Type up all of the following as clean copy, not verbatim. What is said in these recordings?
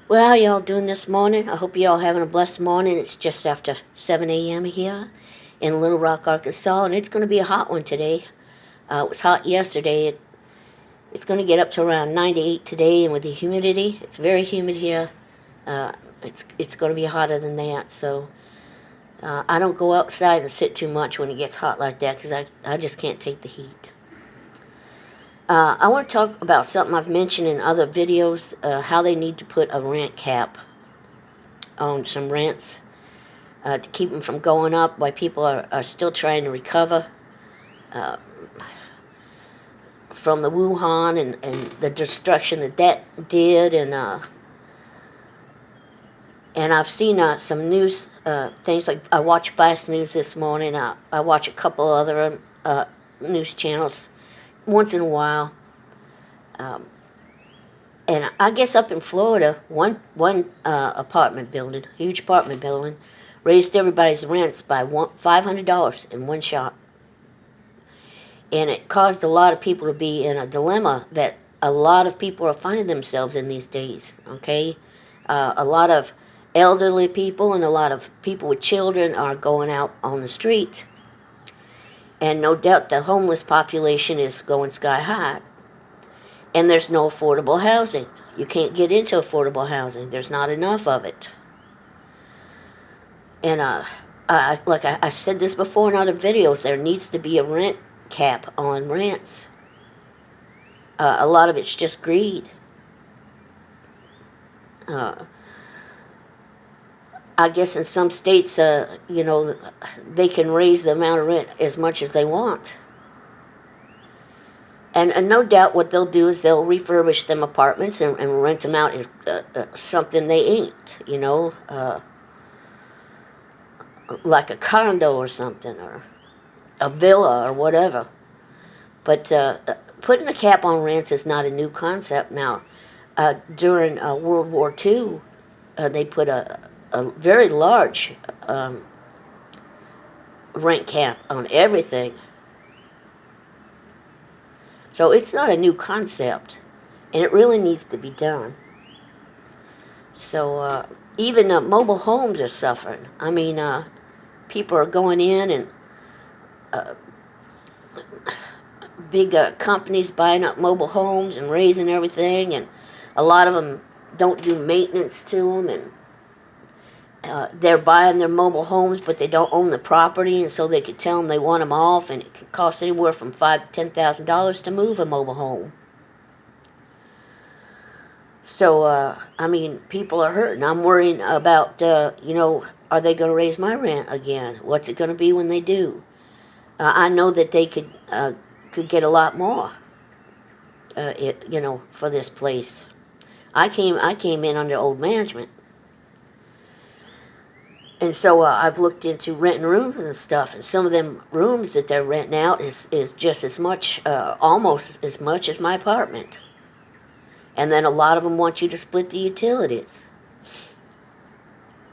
Well, how y'all doing this morning? I hope y'all having a blessed morning. It's just after 7 a.m. here in Little Rock, Arkansas, and it's going to be a hot one today. It was hot yesterday. It's going to get up to around 98 today, and with the humidity, it's very humid here. Uh, it's going to be hotter than that. So I don't go outside and sit too much when it gets hot like that because I just can't take the heat. I want to talk about something I've mentioned in other videos, how they need to put a rent cap on some rents to keep them from going up while people are still trying to recover uh, from the Wuhan and the destruction that did. And I've seen some news things, like I watch Fast News this morning. I watch a couple other news channels once in a while. And I guess up in Florida, one apartment building, huge apartment building, raised everybody's rents by $500 in one shot. And it caused a lot of people to be in a dilemma that a lot of people are finding themselves in these days, okay? A lot of elderly people and a lot of people with children are going out on the street. And no doubt the homeless population is going sky high. And there's no affordable housing. You can't get into affordable housing. There's not enough of it. And like I said this before in other videos, there needs to be a rent cap on rents. A lot of it's just greed. I guess in some states, they can raise the amount of rent as much as they want. And no doubt what they'll do is they'll refurbish them apartments and rent them out as something they ain't, like a condo or something, or a villa or whatever. But putting a cap on rents is not a new concept now. During World War II, they put a very large rent cap on everything. So it's not a new concept, and it really needs to be done. So even mobile homes are suffering. I mean, people are going in and big companies buying up mobile homes and raising everything, and a lot of them don't do maintenance to them, and they're buying their mobile homes, but they don't own the property, and so they could tell them they want them off, and it could cost anywhere from $5,000 to $10,000 to move a mobile home. So, I mean, people are hurting. I'm worrying about, are they going to raise my rent again? What's it going to be when they do? I know that they could get a lot more, for this place. I came in under old management. And so I've looked into renting rooms and stuff, and some of them rooms that they're renting out is just as much, almost as much as my apartment. And then a lot of them want you to split the utilities.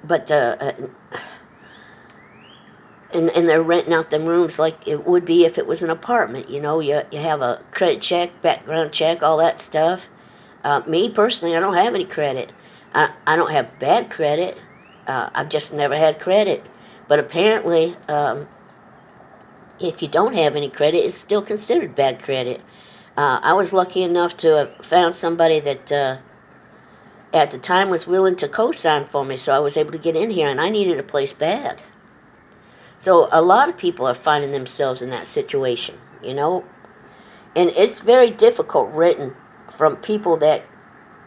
But, and they're renting out them rooms like it would be if it was an apartment. You have a credit check, background check, all that stuff. Me, personally, I don't have any credit. I don't have bad credit. I've just never had credit. But apparently, if you don't have any credit, it's still considered bad credit. I was lucky enough to have found somebody that at the time was willing to co-sign for me, so I was able to get in here, and I needed a place bad. So a lot of people are finding themselves in that situation, and it's very difficult renting from people that,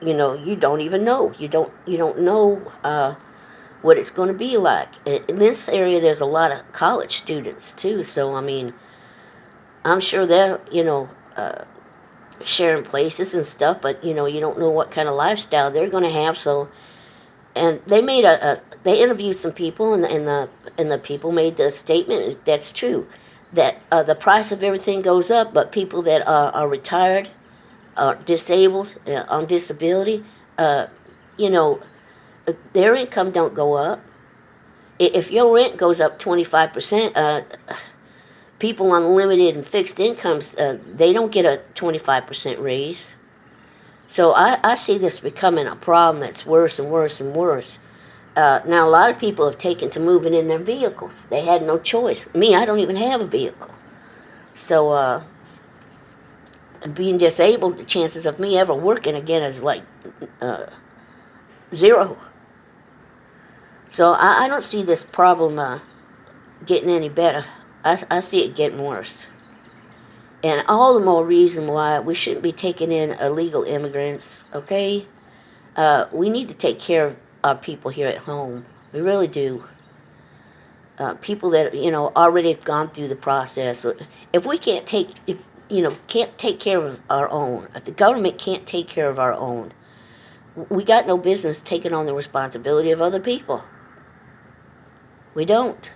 you don't even know. You don't know what it's going to be like. In this area, there's a lot of college students, too. So, I mean, I'm sure they're, sharing places and stuff, but, you don't know what kind of lifestyle they're going to have. So, and they made they interviewed some people, and the people made the statement that's true, that the price of everything goes up, but people that are retired, disabled, on disability, their income don't go up. If your rent goes up 25%, people on limited and fixed incomes, they don't get a 25% raise. So I see this becoming a problem that's worse and worse and worse. Now, a lot of people have taken to moving in their vehicles. They had no choice. Me, I don't even have a vehicle. So, being disabled, the chances of me ever working again is like zero. So I don't see this problem getting any better. I see it getting worse. And all the more reason why we shouldn't be taking in illegal immigrants, okay? We need to take care of our people here at home. We really do. People that, already have gone through the process. If we can't can't take care of our own, if the government can't take care of our own, we got no business taking on the responsibility of other people. We don't.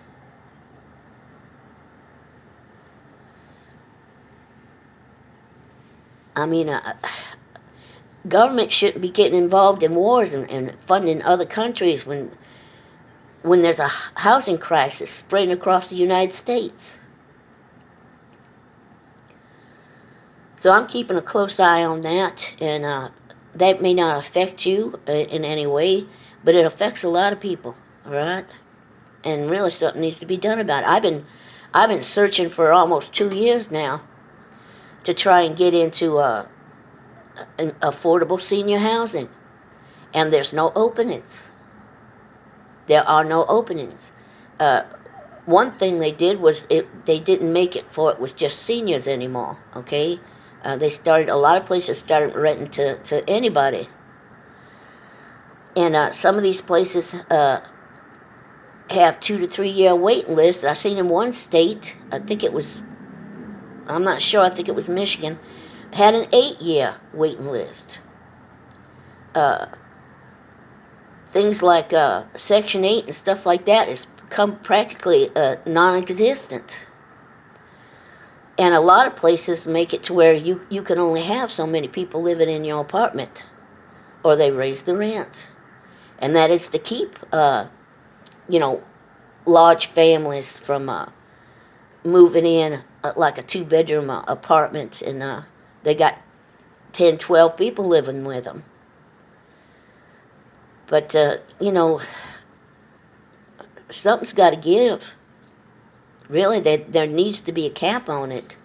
I mean, government shouldn't be getting involved in wars and funding other countries when there's a housing crisis spreading across the United States. So I'm keeping a close eye on that, and that may not affect you in any way, but it affects a lot of people, all right? And really something needs to be done about it. I've been searching for almost 2 years now to try and get into an affordable senior housing, and there's no openings. There are no openings. One thing they did was they didn't make it for it was just seniors anymore, okay? A lot of places started renting to anybody. And some of these places have 2 to 3 year waiting lists. I seen in one state, I'm not sure, I think it was Michigan, had an 8-year waiting list. Things like Section 8 and stuff like that has become practically non-existent. And a lot of places make it to where you can only have so many people living in your apartment, or they raise the rent. And that is to keep, large families from moving in like a 2-bedroom apartment, and they got 10, 12 people living with them. But, something's got to give. Really, there needs to be a cap on it.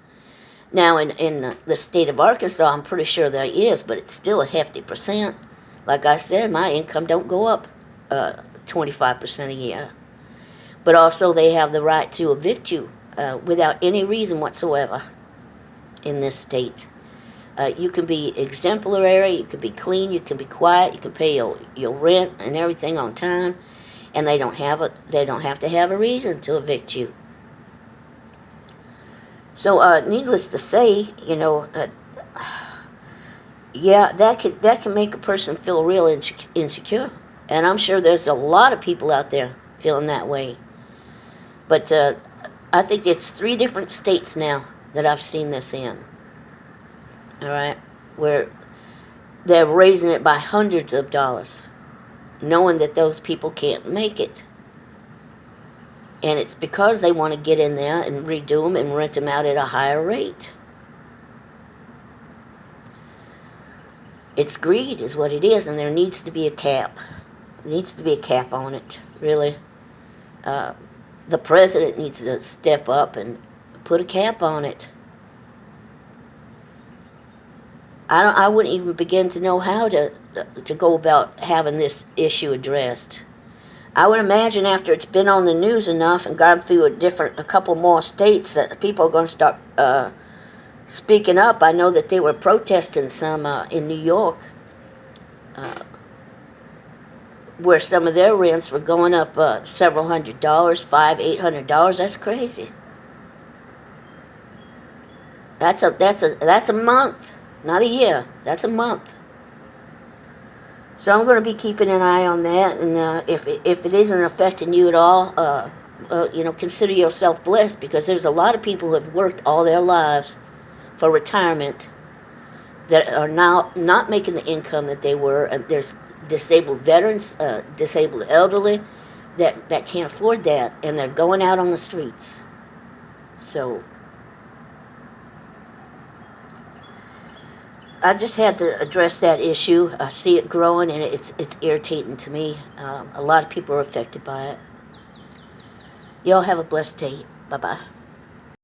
Now, in the state of Arkansas, I'm pretty sure there is, but it's still a hefty percent. Like I said, my income don't go up 25% a year. But also, they have the right to evict you without any reason whatsoever in this state. You can be exemplary, you can be clean, you can be quiet, you can pay your rent and everything on time, and they don't have to have a reason to evict you. So, needless to say, yeah, that can make a person feel real insecure, and I'm sure there's a lot of people out there feeling that way. But I think it's 3 different states now that I've seen this in. All right, where they're raising it by hundreds of dollars, knowing that those people can't make it. And it's because they want to get in there and redo them and rent them out at a higher rate. It's greed is what it is, and there needs to be a cap. There needs to be a cap on it, really. The president needs to step up and put a cap on it. I wouldn't even begin to know how to go about having this issue addressed. I would imagine after it's been on the news enough and gone through a couple more states that people are going to start speaking up. I know that they were protesting some in New York, where some of their rents were going up several $100, $500, $800. That's crazy. That's a month. Not a year. That's a month. So I'm going to be keeping an eye on that, and if it isn't affecting you at all, consider yourself blessed, because there's a lot of people who have worked all their lives for retirement that are now not making the income that they were. And there's disabled veterans, disabled elderly that can't afford that, and they're going out on the streets. So I just had to address that issue. I see it growing, and it's irritating to me. A lot of people are affected by it. Y'all have a blessed day. Bye bye.